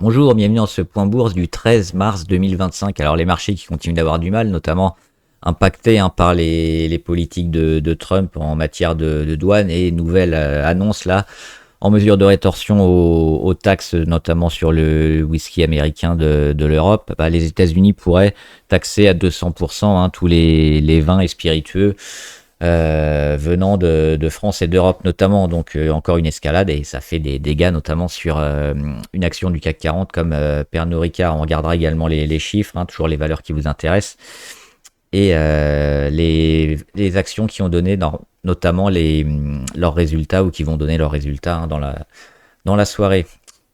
Bonjour, bienvenue dans ce point bourse du 13 mars 2025. Alors les marchés qui continuent d'avoir du mal, notamment impactés par les politiques de Trump en matière de douane et nouvelles annonces là en mesure de rétorsion aux taxes, notamment sur le whisky américain de l'Europe. Les États-Unis pourraient taxer à 200% tous les vins et spiritueux venant de France et d'Europe notamment. Donc encore une escalade et ça fait des dégâts notamment sur une action du CAC 40 comme Pernod Ricard. On regardera également les chiffres, toujours les valeurs qui vous intéressent et les actions qui ont donné notamment leurs résultats ou qui vont donner leurs résultats dans la soirée.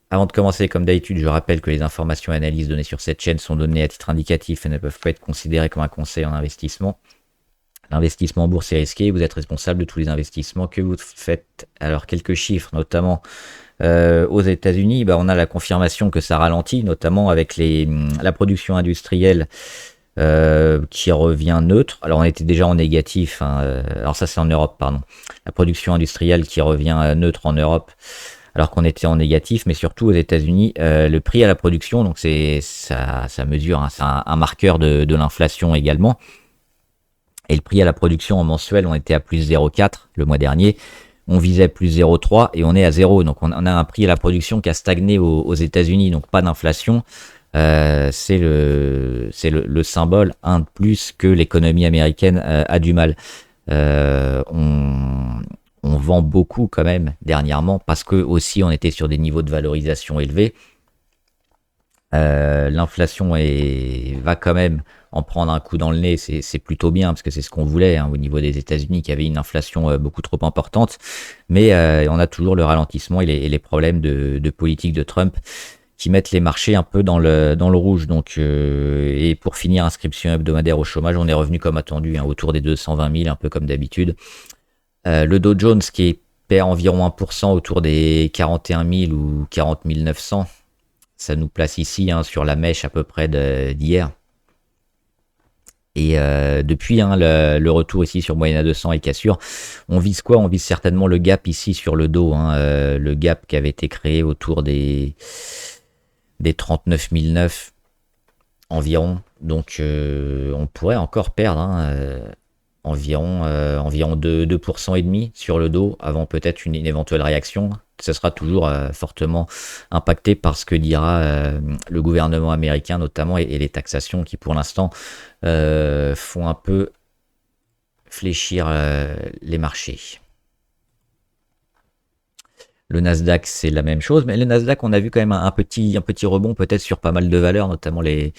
Avant de commencer, comme d'habitude, je rappelle que les informations et analyses données sur cette chaîne sont données à titre indicatif et ne peuvent pas être considérées comme un conseil en investissement. L'investissement en bourse est risqué, vous êtes responsable de tous les investissements que vous faites. Alors quelques chiffres, notamment aux États-Unis, on a la confirmation que ça ralentit, notamment avec la production industrielle qui revient neutre. Alors on était déjà en négatif, alors ça c'est en Europe, pardon. La production industrielle qui revient neutre en Europe, alors qu'on était en négatif, mais surtout aux États-Unis, le prix à la production, donc ça mesure, c'est un marqueur de l'inflation également. Et le prix à la production en mensuel, on était à plus 0,4 le mois dernier. On visait plus 0,3 et on est à 0. Donc on a un prix à la production qui a stagné aux États-Unis, donc pas d'inflation. C'est le symbole, un de plus que l'économie américaine a du mal. On vend beaucoup quand même dernièrement parce que aussi on était sur des niveaux de valorisation élevés. L'inflation va quand même en prendre un coup dans le nez, c'est plutôt bien parce que c'est ce qu'on voulait au niveau des États-Unis qui avait une inflation beaucoup trop importante, mais on a toujours le ralentissement et les problèmes de politique de Trump qui mettent les marchés un peu dans le rouge. Donc, et pour finir, inscription hebdomadaire au chômage, on est revenu comme attendu autour des 220 000, un peu comme d'habitude. Le Dow Jones qui perd environ 1% autour des 41 000 ou 40 900. Ça nous place ici sur la mèche à peu près d'hier. Et depuis le retour ici sur moyenne à 200 et cassure, on vise quoi? On vise certainement le gap ici sur le dos, le gap qui avait été créé autour des 39 009 environ. Donc on pourrait encore perdre environ 2% et demi sur le dos avant peut-être une éventuelle réaction. Ce sera toujours fortement impacté par ce que dira le gouvernement américain notamment et les taxations qui pour l'instant font un peu fléchir les marchés. Le Nasdaq, c'est la même chose, mais le Nasdaq, on a vu quand même un petit rebond peut-être sur pas mal de valeurs, notamment les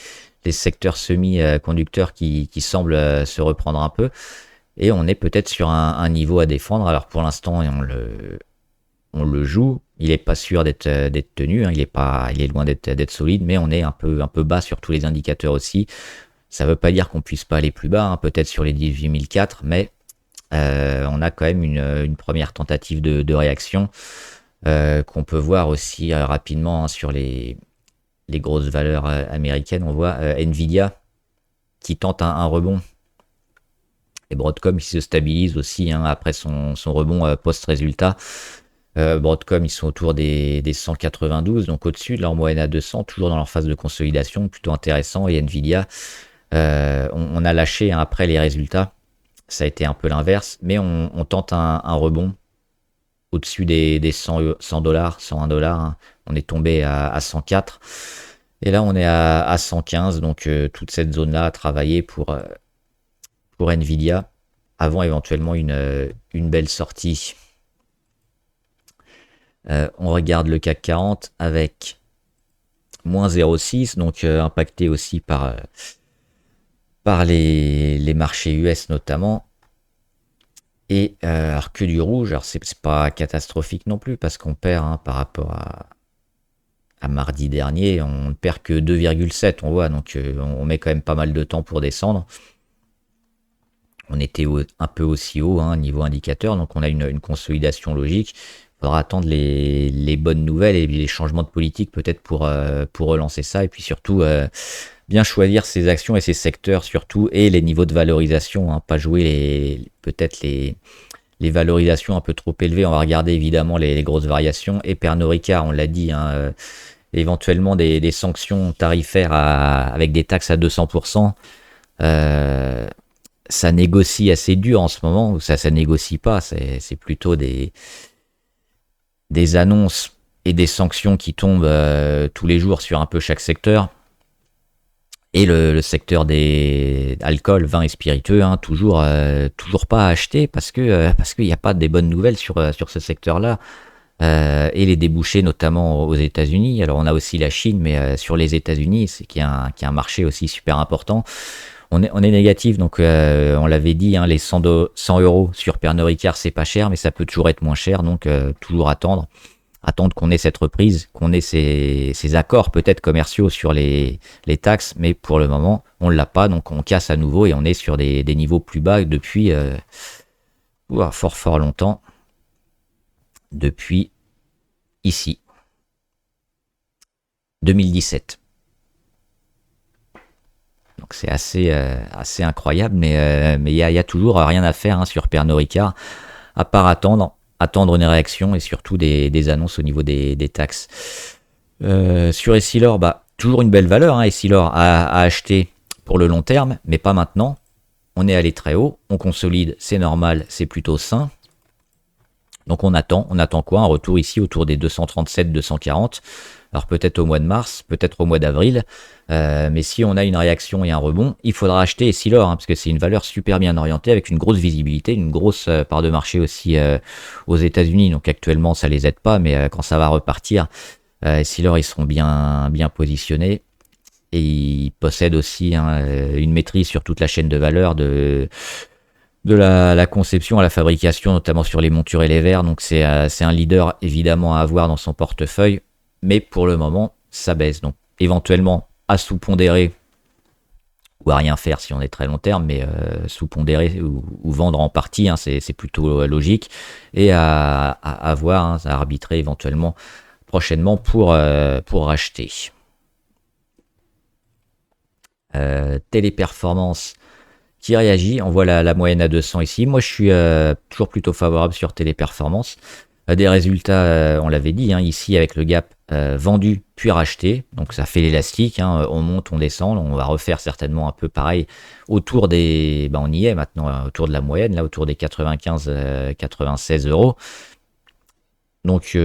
secteurs semi-conducteurs qui semblent se reprendre un peu. Et on est peut-être sur un niveau à défendre. Alors pour l'instant, on le joue. Il n'est pas sûr d'être tenu. Il est loin d'être solide, mais on est un peu bas sur tous les indicateurs aussi. Ça ne veut pas dire qu'on puisse pas aller plus bas, peut-être sur les 18 004, mais on a quand même une première tentative de réaction qu'on peut voir aussi rapidement sur les grosses valeurs américaines. On voit Nvidia qui tente un rebond. Et Broadcom qui se stabilise aussi après son rebond post-résultat. Broadcom, ils sont autour des 192, donc au-dessus de leur moyenne à 200, toujours dans leur phase de consolidation, plutôt intéressant. Et Nvidia, on a lâché après les résultats. Ça a été un peu l'inverse, mais on tente un rebond au-dessus des 100 dollars, 101 dollars. On est tombé à 104. Et là, on est à 115. Donc, toute cette zone-là à travailler pour Nvidia avant éventuellement une belle sortie. On regarde le CAC 40 avec moins 0,6. Donc, impacté aussi par les marchés US notamment. Et alors que du rouge, alors c'est pas catastrophique non plus parce qu'on perd par rapport à mardi dernier, on ne perd que 2,7, on voit, donc on met quand même pas mal de temps pour descendre. On était un peu aussi haut niveau indicateur, donc on a une consolidation logique. Il faudra attendre les bonnes nouvelles et les changements de politique peut-être pour relancer ça et puis surtout bien choisir ses actions et ses secteurs surtout et les niveaux de valorisation, pas jouer peut-être les valorisations un peu trop élevées. On va regarder évidemment les grosses variations et Pernod Ricard, on l'a dit, éventuellement des sanctions tarifaires avec des taxes à 200%. Ça négocie assez dur en ce moment, ou ça négocie pas, c'est plutôt des annonces et des sanctions qui tombent tous les jours sur un peu chaque secteur. Et le secteur des alcools, vins et spiritueux, hein, toujours pas acheté parce qu'il n'y a pas des bonnes nouvelles sur ce secteur-là. Et les débouchés notamment aux États-Unis. Alors on a aussi la Chine, mais sur les États-Unis, c'est qui est un marché aussi super important. On est négatif, donc on l'avait dit, hein, les 100 euros sur Pernod Ricard, c'est pas cher, mais ça peut toujours être moins cher, donc toujours attendre qu'on ait cette reprise, qu'on ait ces accords peut-être commerciaux sur les taxes, mais pour le moment, on ne l'a pas, donc on casse à nouveau et on est sur des niveaux plus bas depuis fort longtemps. Depuis ici, 2017. Donc c'est assez incroyable, mais il y a toujours rien à faire, hein, sur Pernod Ricard, à part attendre une réaction et surtout des annonces au niveau des taxes. Sur Essilor, toujours une belle valeur, hein, Essilor à acheter pour le long terme, mais pas maintenant. On est allé très haut, on consolide, c'est normal, c'est plutôt sain. Donc on attend quoi? Un retour ici autour des 237, 240. Alors peut-être au mois de mars, peut-être au mois d'avril. Mais si on a une réaction et un rebond, il faudra acheter Essilor, hein, parce que c'est une valeur super bien orientée avec une grosse visibilité, une grosse part de marché aussi aux États-Unis. Donc actuellement ça les aide pas, mais quand ça va repartir, Essilor ils seront bien positionnés. Et ils possèdent aussi, hein, une maîtrise sur toute la chaîne de valeur de la conception à la fabrication, notamment sur les montures et les verres. Donc c'est un leader évidemment à avoir dans son portefeuille, mais pour le moment ça baisse. Donc éventuellement à sous-pondérer ou à rien faire si on est très long terme, mais sous-pondérer ou vendre en partie, hein, c'est plutôt logique, et à voir, hein, à arbitrer éventuellement prochainement pour racheter. Téléperformance qui réagit, on voit la moyenne à 200 ici. Moi je suis toujours plutôt favorable sur Téléperformance. Des résultats, on l'avait dit, hein, ici avec le gap vendu puis racheté, donc ça fait l'élastique, hein, on monte, on descend, on va refaire certainement un peu pareil autour des, on y est maintenant, autour de la moyenne, là autour des 95-96 euros. Donc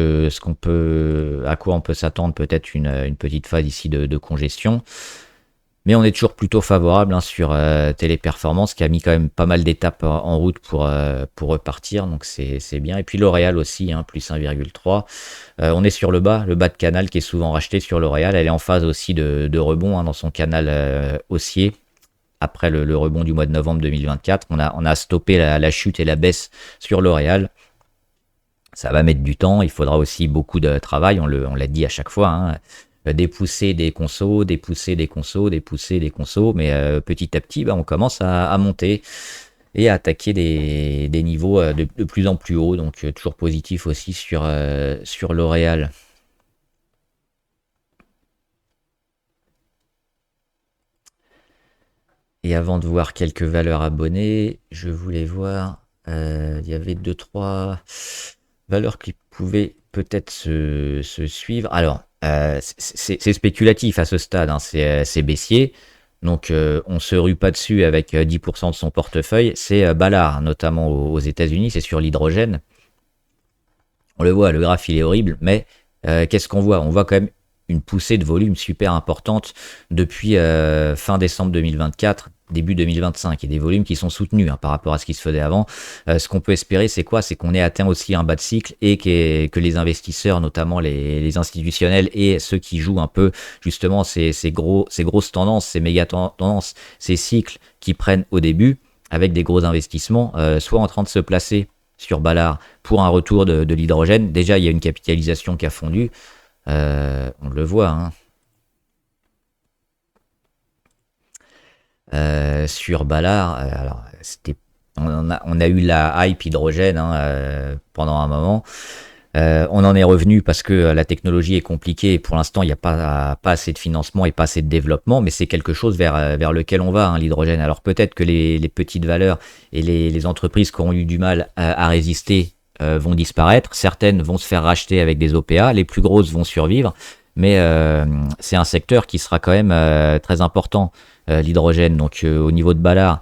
à quoi on peut s'attendre, peut-être une petite phase ici de congestion. Mais on est toujours plutôt favorable, hein, sur Téléperformance, qui a mis quand même pas mal d'étapes en route pour repartir, donc c'est bien. Et puis L'Oréal aussi, hein, plus 1,3. On est sur le bas de canal qui est souvent racheté sur L'Oréal. Elle est en phase aussi de rebond, hein, dans son canal haussier. Après le rebond du mois de novembre 2024, on a stoppé la chute et la baisse sur L'Oréal. Ça va mettre du temps, il faudra aussi beaucoup de travail, on l'a dit à chaque fois, hein. Dépousser des consos, mais petit à petit, on commence à monter et à attaquer des niveaux de plus en plus hauts, donc toujours positif aussi sur L'Oréal. Et avant de voir quelques valeurs abonnées, je voulais voir, il y avait 2-3 valeurs qui pouvaient peut-être se suivre. Alors, c'est spéculatif à ce stade, hein, c'est baissier, donc on se rue pas dessus avec 10% de son portefeuille. C'est Ballard, notamment aux États-Unis, c'est sur l'hydrogène. On le voit, le graphe il est horrible, mais qu'est-ce qu'on voit? On voit quand même une poussée de volume super importante depuis fin décembre 2024, début 2025, et des volumes qui sont soutenus, hein, par rapport à ce qui se faisait avant. Ce qu'on peut espérer, c'est quoi? C'est qu'on ait atteint aussi un bas de cycle et que les investisseurs, notamment les institutionnels et ceux qui jouent un peu justement ces grosses tendances, ces méga tendances, ces cycles qui prennent au début avec des gros investissements, soit en train de se placer sur Ballard pour un retour de l'hydrogène. Déjà, il y a une capitalisation qui a fondu. On le voit, hein. Sur Ballard, alors on a eu la hype hydrogène, hein, pendant un moment. On en est revenu parce que la technologie est compliquée et pour l'instant il n'y a pas assez de financement et pas assez de développement, mais c'est quelque chose vers lequel on va, hein, l'hydrogène. Alors peut-être que les petites valeurs et les entreprises qui ont eu du mal à résister vont disparaître, certaines vont se faire racheter avec des OPA, les plus grosses vont survivre, mais c'est un secteur qui sera quand même très important, l'hydrogène. Donc au niveau de Ballard,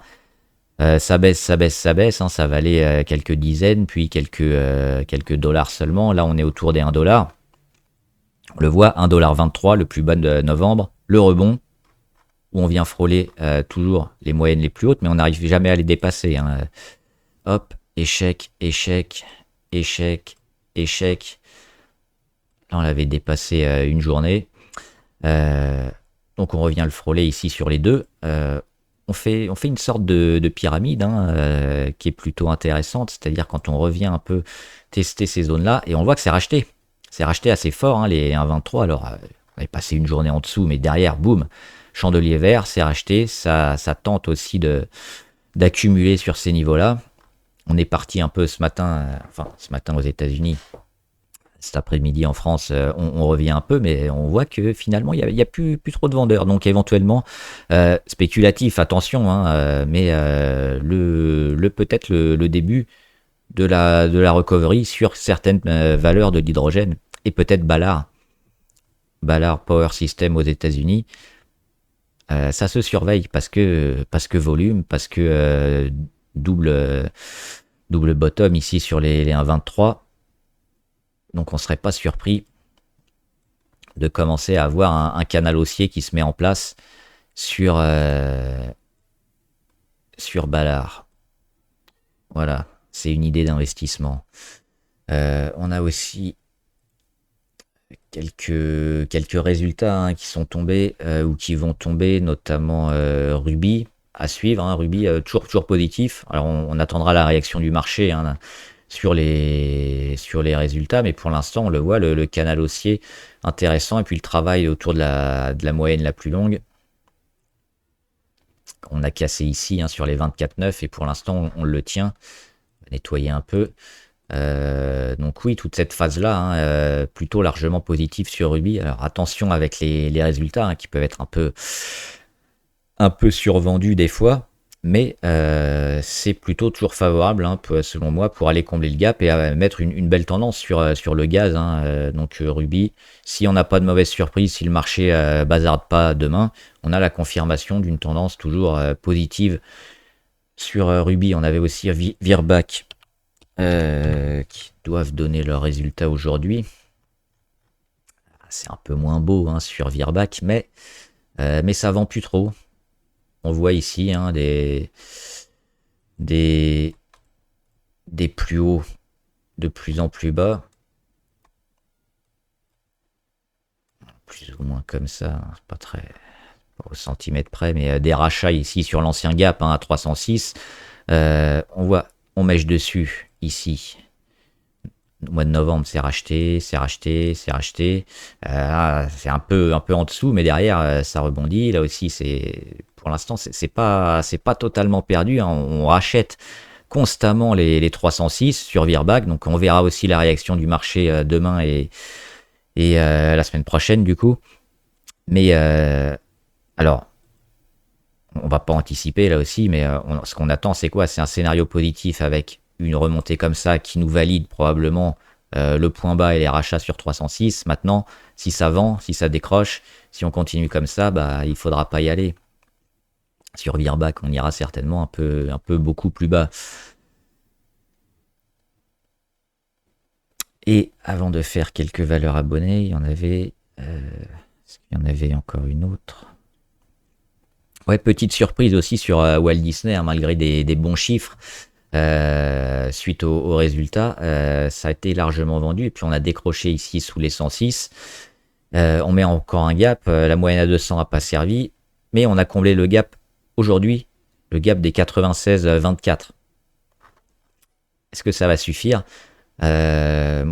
ça baisse, ça baisse, ça baisse, hein, ça valait quelques dizaines, puis quelques dollars seulement. Là, on est autour des 1 dollar. On le voit, 1,23 $, le plus bas de novembre. Le rebond, où on vient frôler toujours les moyennes les plus hautes, mais on n'arrive jamais à les dépasser. Hein. Hop, échec, échec, échec, échec. Là, on l'avait dépassé une journée. Donc, on revient le frôler ici sur les deux. On fait une sorte de pyramide hein, qui est plutôt intéressante. C'est-à-dire quand on revient un peu tester ces zones-là, et on voit que c'est racheté. C'est racheté assez fort, hein, les 1,23. Alors, on avait passé une journée en dessous, mais derrière, boum, chandelier vert, c'est racheté. Ça tente aussi d'accumuler sur ces niveaux-là. On est parti un peu ce matin aux États-Unis. Cet après-midi en France, on revient un peu, mais on voit que finalement, il n'y a plus trop de vendeurs. Donc éventuellement, spéculatif, attention, hein, mais peut-être le début de la recovery sur certaines valeurs de l'hydrogène, et peut-être Ballard Power System aux États-Unis. Ça se surveille parce que volume, parce que double bottom ici sur les 1,23. Donc on ne serait pas surpris de commencer à avoir un canal haussier qui se met en place sur Ballard. Voilà, c'est une idée d'investissement. On a aussi quelques résultats hein, qui sont tombés ou qui vont tomber, notamment Ruby à suivre. Hein, Ruby toujours positif. Alors on attendra la réaction du marché hein, sur les résultats, mais pour l'instant on le voit, le canal haussier intéressant, et puis le travail autour de la moyenne la plus longue. On a cassé ici hein, sur les 24,9 et pour l'instant on le tient. On va nettoyer un peu. Donc oui, toute cette phase-là, hein, plutôt largement positive sur Ruby. Alors attention avec les résultats hein, qui peuvent être un peu survendus des fois, mais c'est plutôt toujours favorable, hein, selon moi, pour aller combler le gap et mettre une belle tendance sur le gaz. Hein, donc Ruby, si on n'a pas de mauvaise surprise, si le marché bazarde pas demain, on a la confirmation d'une tendance toujours positive sur Ruby. On avait aussi Virbac qui doivent donner leurs résultats aujourd'hui. C'est un peu moins beau hein, sur Virbac, mais ça vend plus trop. On voit ici hein, des plus hauts de plus en plus bas. Plus ou moins comme ça, hein, c'est pas très au centimètre près, mais des rachats ici sur l'ancien gap hein, à 306. On mèche dessus ici. Au mois de novembre, c'est racheté. C'est un peu en dessous, mais derrière, ça rebondit. Là aussi, pour l'instant, c'est pas totalement perdu. Hein. On rachète constamment les 306 sur Virbac. Donc, on verra aussi la réaction du marché demain et la semaine prochaine, du coup. Mais, alors, on va pas anticiper là aussi, mais ce qu'on attend, c'est quoi? C'est un scénario positif avec une remontée comme ça qui nous valide probablement le point bas et les rachats sur 306. Maintenant, si ça vend, si ça décroche, si on continue comme ça, bah il faudra pas y aller. Sur Virbac, on ira certainement un peu beaucoup plus bas. Et avant de faire quelques valeurs abonnées, il y en avait encore une autre. Ouais, petite surprise aussi sur Walt Disney, hein, malgré des bons chiffres. Suite aux résultats, ça a été largement vendu et puis on a décroché ici sous les 106. On met encore un gap, la moyenne à 200 n'a pas servi, mais on a comblé le gap aujourd'hui, le gap des 96,24. Est-ce que ça va suffire? Moi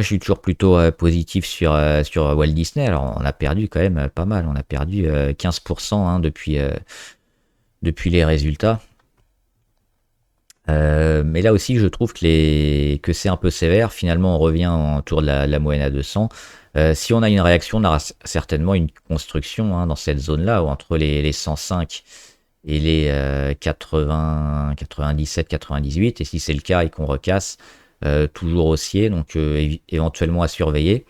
je suis toujours plutôt positif sur Walt Disney. Alors on a perdu quand même pas mal, on a perdu 15% hein, depuis les résultats. Mais là aussi, je trouve que c'est un peu sévère. Finalement, on revient autour de la moyenne à 200. Si on a une réaction, on aura certainement une construction hein, dans cette zone-là, entre les 105 et les 80, 97, 98. Et si c'est le cas et qu'on recasse, toujours haussier, donc éventuellement à surveiller.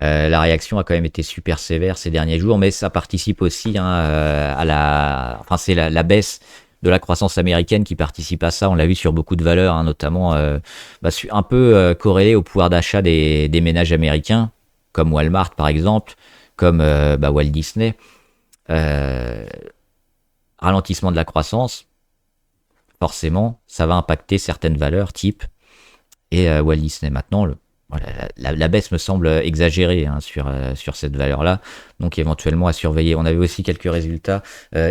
La réaction a quand même été super sévère ces derniers jours, mais ça participe aussi hein, enfin c'est la baisse de la croissance américaine qui participe à ça. On l'a vu sur beaucoup de valeurs, hein, notamment un peu corrélé au pouvoir d'achat des ménages américains, comme Walmart par exemple, comme Walt Disney. Euh, Ralentissement de la croissance, forcément, ça va impacter certaines valeurs type et Walt Disney. Maintenant, voilà, la baisse me semble exagérée hein, sur cette valeur-là, donc éventuellement à surveiller. On avait aussi quelques résultats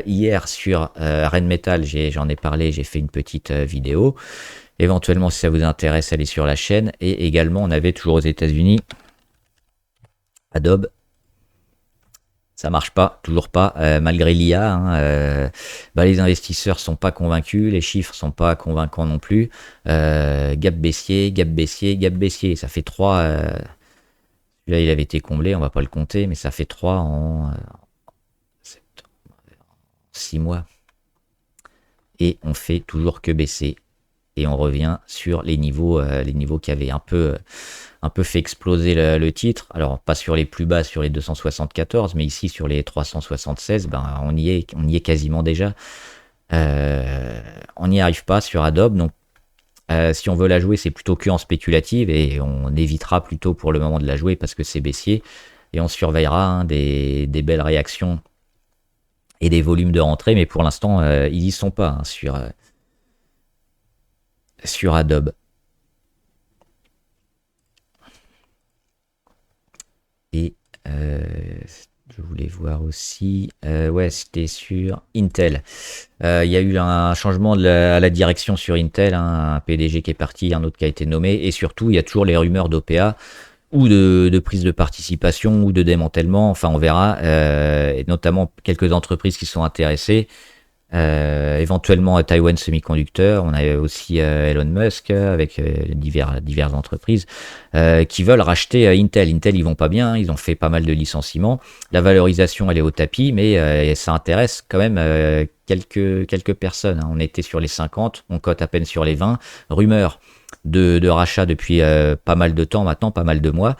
hier sur Rheinmetall, j'en ai parlé, j'ai fait une petite vidéo. Éventuellement, si ça vous intéresse, allez sur la chaîne. Et également, on avait toujours aux États-Unis Adobe. Ça marche pas, toujours pas, malgré l'IA. Hein, les investisseurs sont pas convaincus, les chiffres sont pas convaincants non plus. Gap baissier, gap baissier, gap baissier. Ça fait 3. Celui-là, il avait été comblé, on va pas le compter, mais ça fait 3 en 6 mois. Et on fait toujours que baisser. Et on revient sur les niveaux qui avaient un peu fait exploser le titre. Alors, pas sur les plus bas, sur les 274, mais ici, sur les 376, on y est quasiment déjà. On n'y arrive pas sur Adobe. Donc, si on veut la jouer, c'est plutôt que en spéculative et on évitera plutôt pour le moment de la jouer parce que c'est baissier. Et on surveillera hein, des belles réactions et des volumes de rentrée. Mais pour l'instant, ils y sont pas hein, sur Adobe. Et je voulais voir aussi, c'était sur Intel. Il y a eu un changement à la direction sur Intel, hein, un PDG qui est parti, un autre qui a été nommé, et surtout il y a toujours les rumeurs d'OPA ou de prise de participation ou de démantèlement, enfin on verra, et notamment quelques entreprises qui sont intéressées. Éventuellement Taiwan Semiconductor, on a aussi Elon Musk avec diverses entreprises qui veulent racheter Intel. Intel, ils vont pas bien, ils ont fait pas mal de licenciements. La valorisation, elle est au tapis, mais ça intéresse quand même quelques personnes. Hein. On était sur les 50, on cote à peine sur les 20. Rumeur de rachat depuis pas mal de temps maintenant, pas mal de mois.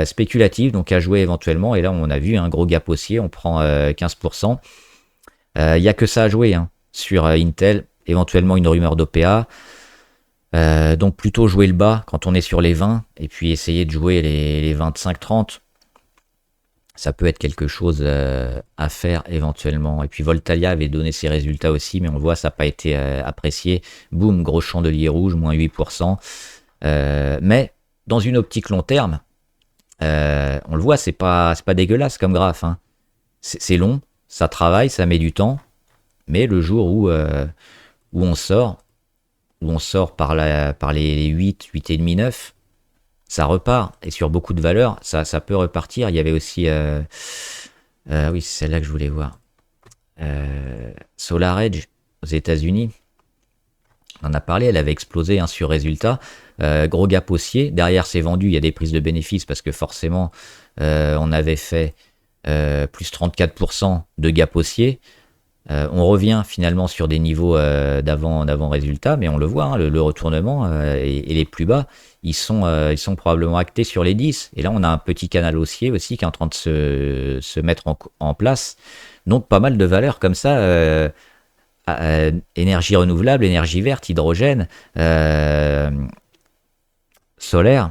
Spéculative, donc à jouer éventuellement. Et là, on a vu un gros gap haussier, on prend 15%. Il n'y a que ça à jouer hein, sur Intel, éventuellement une rumeur d'OPA. Donc plutôt jouer le bas quand on est sur les 20 et puis essayer de jouer les 25-30. Ça peut être quelque chose à faire éventuellement. Et puis Voltalia avait donné ses résultats aussi, mais on voit ça n'a pas été apprécié. Boum, gros chandelier rouge, moins 8%. Mais dans une optique long terme, on le voit, c'est pas dégueulasse comme graphe. Hein. C'est long. Ça travaille, ça met du temps, mais le jour où on sort par les 8, 8,5, 9, ça repart. Et sur beaucoup de valeurs, ça peut repartir. Il y avait aussi, oui, c'est celle-là que je voulais voir. SolarEdge aux États-Unis. On en a parlé, elle avait explosé hein, sur résultat. Gros gap haussier. Derrière, c'est vendu. Il y a des prises de bénéfices parce que forcément, on avait fait plus 34% de gap haussier. On revient finalement sur des niveaux d'avant résultat, mais on le voit, hein, le retournement et les plus bas, ils sont probablement actés sur les 10. Et là, on a un petit canal haussier aussi qui est en train de se mettre en place. Donc, pas mal de valeurs comme ça, énergie renouvelable, énergie verte, hydrogène, solaire.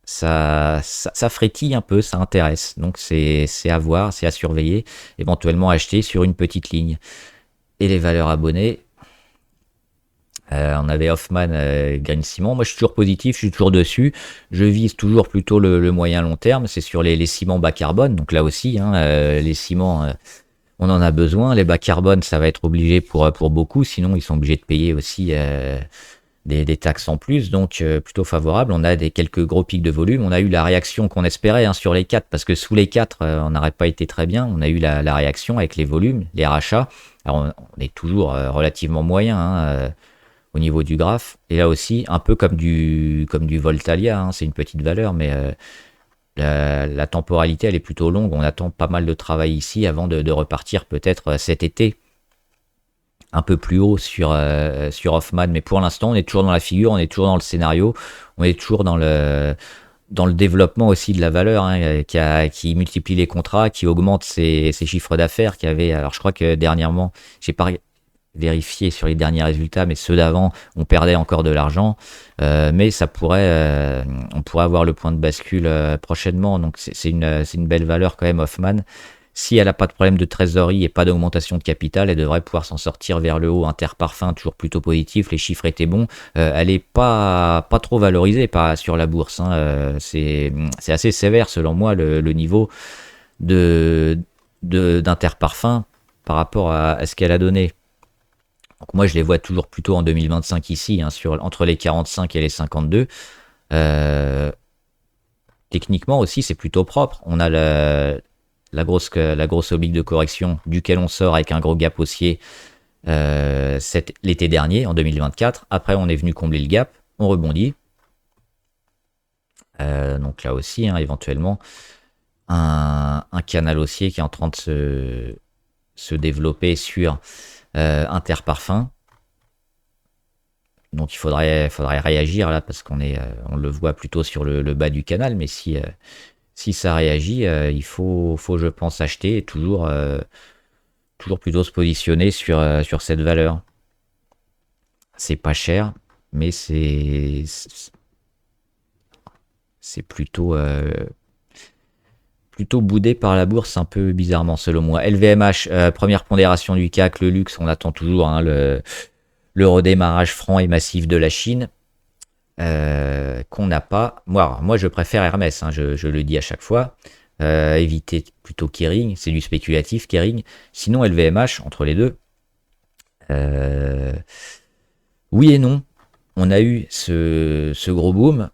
Ça frétille un peu, ça intéresse. Donc c'est à voir, c'est à surveiller, éventuellement acheter sur une petite ligne. Et les valeurs abonnées, on avait Hoffman, Green Ciment. Moi je suis toujours positif, je suis toujours dessus. Je vise toujours plutôt le moyen long terme, c'est sur les ciments bas carbone. Donc là aussi, hein, les ciments, on en a besoin. Les bas carbone, ça va être obligé pour beaucoup, sinon ils sont obligés de payer aussi des taxes en plus, donc plutôt favorable. On a quelques gros pics de volume. On a eu la réaction qu'on espérait hein, sur les 4, parce que sous les 4, on n'aurait pas été très bien. On a eu la réaction avec les volumes, les rachats. Alors on est toujours relativement moyen hein, au niveau du graphe. Et là aussi, un peu comme du Voltalia, hein, c'est une petite valeur, mais la temporalité, elle est plutôt longue. On attend pas mal de travail ici avant de repartir peut-être cet été un peu plus haut sur Hoffman, mais pour l'instant on est toujours dans la figure, on est toujours dans le scénario, on est toujours dans dans le développement aussi de la valeur, hein, qui multiplie les contrats, qui augmente ses chiffres d'affaires, qui avait, alors je crois que dernièrement, j'ai pas vérifié sur les derniers résultats, mais ceux d'avant, on perdait encore de l'argent, mais on pourrait avoir le point de bascule prochainement, donc c'est une belle valeur quand même, Hoffman. Si elle n'a pas de problème de trésorerie et pas d'augmentation de capital, elle devrait pouvoir s'en sortir vers le haut. Interparfum, toujours plutôt positif, les chiffres étaient bons. Elle n'est pas trop valorisée sur la bourse, hein. C'est assez sévère selon moi le niveau d'Interparfum par rapport à ce qu'elle a donné. Donc moi je les vois toujours plutôt en 2025 ici, hein, entre les 45 et les 52. Techniquement aussi c'est plutôt propre. On a la grosse oblique de correction duquel on sort avec un gros gap haussier l'été dernier, en 2024. Après, on est venu combler le gap, on rebondit. Donc là aussi, hein, éventuellement, un canal haussier qui est en train de se développer sur Interparfum. Donc il faudrait réagir là, parce on le voit plutôt sur le bas du canal, mais si ça réagit, il faut, je pense, acheter et toujours plutôt se positionner sur cette valeur. C'est pas cher, mais c'est plutôt boudé par la bourse, un peu bizarrement selon moi. LVMH, première pondération du CAC, le luxe, on attend toujours, hein, le redémarrage franc et massif de la Chine. Qu'on n'a pas. Moi, je préfère Hermès, hein, je le dis à chaque fois. Éviter plutôt Kering, c'est du spéculatif, Kering. Sinon, LVMH, entre les deux. Oui et non. On a eu ce gros boom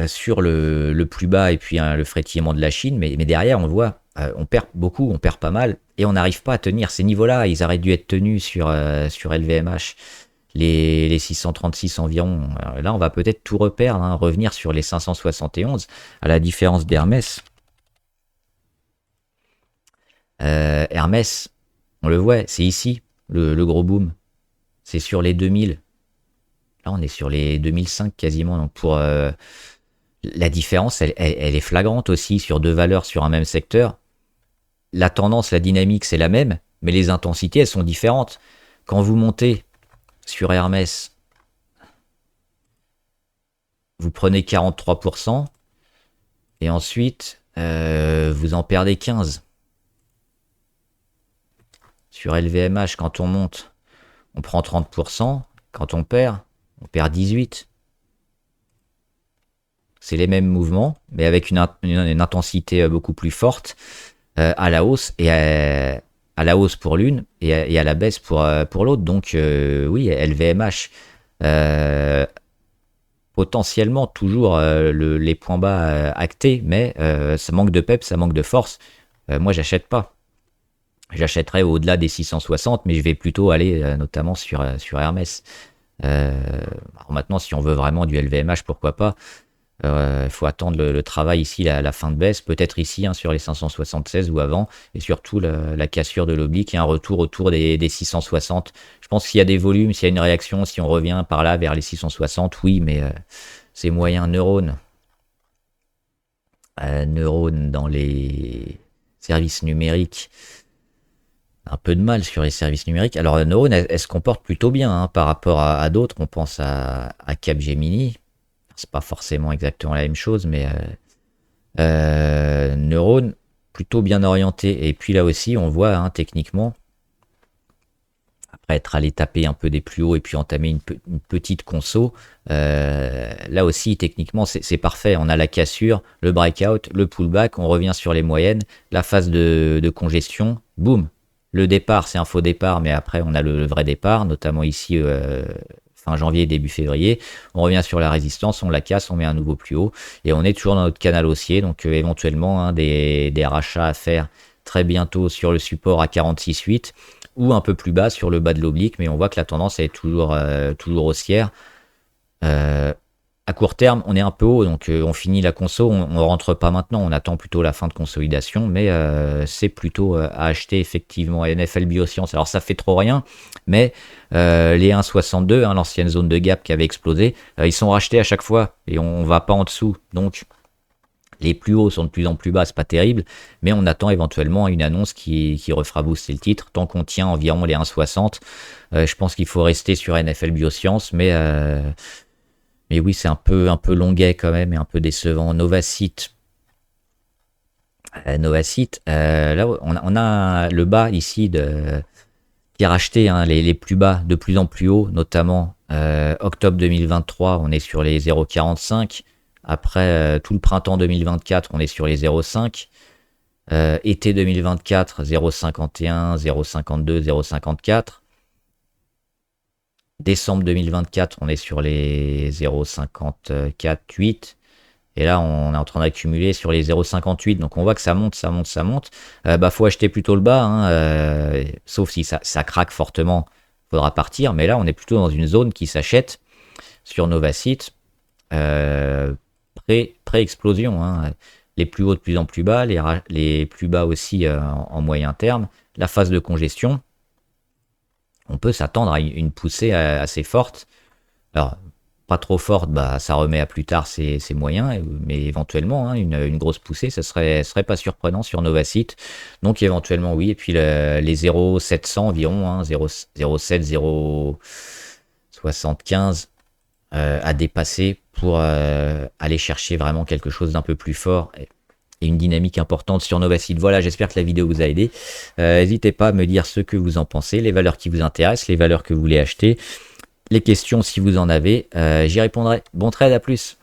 sur le plus bas et puis le frétillement de la Chine, mais derrière, on voit, on perd beaucoup, on perd pas mal, et on n'arrive pas à tenir ces niveaux-là. Ils auraient dû être tenus sur LVMH. Les 636 environ. Alors là, on va peut-être tout reperdre, hein, revenir sur les 571, à la différence d'Hermès. Hermès, on le voit, c'est ici, le gros boom. C'est sur les 2000. Là, on est sur les 2005 quasiment. Donc pour la différence, elle est flagrante aussi sur deux valeurs sur un même secteur. La tendance, la dynamique, c'est la même, mais les intensités, elles sont différentes. Quand vous montez sur Hermès, vous prenez 43%, et ensuite, vous en perdez 15%. Sur LVMH, quand on monte, on prend 30%. Quand on perd 18%. C'est les mêmes mouvements, mais avec une intensité beaucoup plus forte à la hausse et à la hausse pour l'une et à la baisse pour l'autre. Donc oui, LVMH, potentiellement toujours les points bas actés, mais ça manque de pep, ça manque de force. Moi, j'achète pas. J'achèterais au-delà des 660, mais je vais plutôt aller notamment sur Hermès. Alors maintenant, si on veut vraiment du LVMH, pourquoi pas. Il faut attendre le travail ici, la fin de baisse, peut-être ici, hein, sur les 576 ou avant, et surtout la cassure de l'oblique et un retour autour des 660. Je pense qu'il y a des volumes, s'il y a une réaction, si on revient par là vers les 660, oui, mais c'est moyen. Neurone dans les services numériques, un peu de mal sur les services numériques. Alors Neurone, elle se comporte plutôt bien, hein, par rapport à d'autres. On pense à Capgemini. C'est pas forcément exactement la même chose, mais Neurone, plutôt bien orienté. Et puis là aussi, on voit, hein, techniquement, après être allé taper un peu des plus hauts et puis entamer une petite conso, là aussi, techniquement, c'est parfait. On a la cassure, le breakout, le pullback, on revient sur les moyennes, la phase de congestion, boum. Le départ, c'est un faux départ, mais après, on a le vrai départ, notamment ici, fin janvier, début février. On revient sur la résistance, on la casse, on met un nouveau plus haut, et on est toujours dans notre canal haussier, donc éventuellement, hein, des rachats à faire très bientôt sur le support à 46,8, ou un peu plus bas sur le bas de l'oblique, mais on voit que la tendance est toujours haussière. à court terme, on est un peu haut, donc on finit la conso, on rentre pas maintenant, on attend plutôt la fin de consolidation, mais c'est plutôt à acheter effectivement. NFL Bioscience, alors ça fait trop rien, mais les 1,62, hein, l'ancienne zone de gap qui avait explosé, ils sont rachetés à chaque fois et on va pas en dessous, donc les plus hauts sont de plus en plus bas, c'est pas terrible, mais on attend éventuellement une annonce qui refera booster le titre. Tant qu'on tient environ les 1,60, je pense qu'il faut rester sur NFL Bioscience, mais oui, c'est un peu longuet quand même et un peu décevant. Novacite. Là, on a le bas ici qui a racheté, hein, les plus bas de plus en plus haut, notamment octobre 2023, on est sur les 0,45. Après tout le printemps 2024, on est sur les 0,5. Été 2024, 0,51, 0,52, 0,54. Décembre 2024, on est sur les 0,54, 8. Et là, on est en train d'accumuler sur les 0,58. Donc, on voit que ça monte, ça monte, ça monte. Faut acheter plutôt le bas, hein, sauf si ça craque fortement, il faudra partir. Mais là, on est plutôt dans une zone qui s'achète sur Novacite. Pré-explosion. Hein. Les plus hauts de plus en plus bas, les plus bas aussi en moyen terme. La phase de congestion. On peut s'attendre à une poussée assez forte. Alors, pas trop forte, ça remet à plus tard ses moyens, mais éventuellement, hein, une grosse poussée, ça serait pas surprenant sur Novacite. Donc éventuellement, oui. Et puis les 0,700 environ, hein, 0,07, 0,75 à dépasser pour aller chercher vraiment quelque chose d'un peu plus fort. Et une dynamique importante sur Novacite. Voilà, j'espère que la vidéo vous a aidé. N'hésitez pas à me dire ce que vous en pensez, les valeurs qui vous intéressent, les valeurs que vous voulez acheter, les questions si vous en avez. J'y répondrai. Bon trade, à plus.